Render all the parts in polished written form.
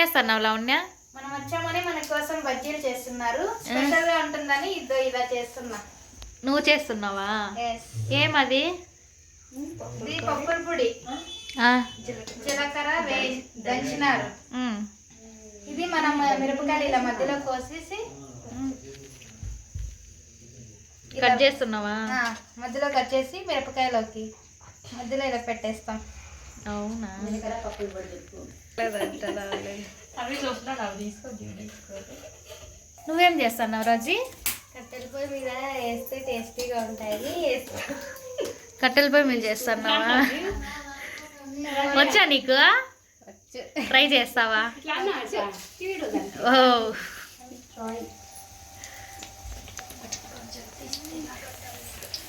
చేస్తున్నావు లావణ్య? మనం వచ్చామని మన కోసం బజ్జీలు చేస్తున్నారు. స్పెషల్ గా ఉంటుందని ఇలా చేస్తున్నా. నువ్వు చేస్తున్నావా? ఏమది? ఇది పప్పుల పొడి, జీలకర్ర దంచినారు. ఇది మనం మిరపకాయలు ఇలా మధ్యలో కోసేసి కట్ చేస్తున్నావా? మధ్యలో కట్ చేసి మిరపకాయలోకి మధ్యలో ఇలా పెట్టేస్తాం. అవునా? నువ్వేం చేస్తున్నావు రాజీ? కట్టెల పొయ్యి మీద వేస్తే టేస్టీగా ఉంటాయి. కట్టెల పొయ్యి మీద చేస్తున్నావా? వచ్చా నీకు? ట్రై చేస్తావా? ఓ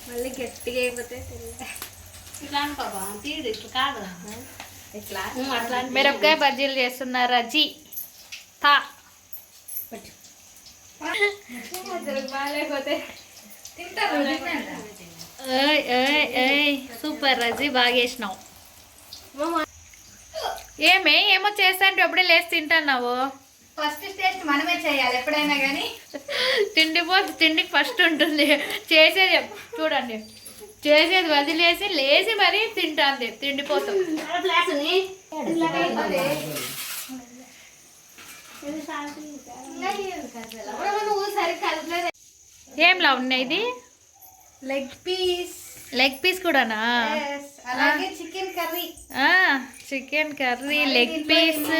మళ్ళీ గట్టిగా అయిపోతే మిరపకాయ బజ్జీలు చేస్తున్నారు రాజీ. తా బాగాలేకపోతే సూపర్ రాజీ, బాగా చేసినావు. ఏమో చేస్తాంటే అప్పుడే లేచి తింటున్నావు. ఫస్ట్ టేస్ట్ మనమే చేయాలి ఎప్పుడైనా కానీ. తిండికి ఫస్ట్ ఉంటుంది. చేసేది చూడండి, చేసేది వదిలేసి లేచి మరీ తింటుంది. తిండిపోతాం. ఏం లా ఉన్నాయి? ఇది లెగ్ పీస్ కూడానా? అలాగే chicken curry. Chicken curry, leg piece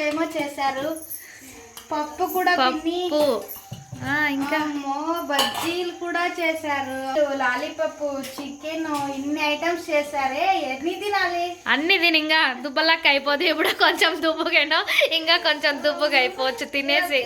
ఏమో చేశారు. పప్పు కూడా, పప్పు, ఇంకా బజ్జీలు కూడా చేశారు. లాలీపప్పు, చికెన్, ఇన్ని ఐటమ్స్ చేశారే. ఎన్ని తినాలి? అన్ని తిని ఇంకా దుబ్బలాక్క అయిపోతే ఇప్పుడు కొంచెం దుబ్బుకైనా ఇంకా కొంచెం దుబ్బుగా అయిపోవచ్చు తినేసి.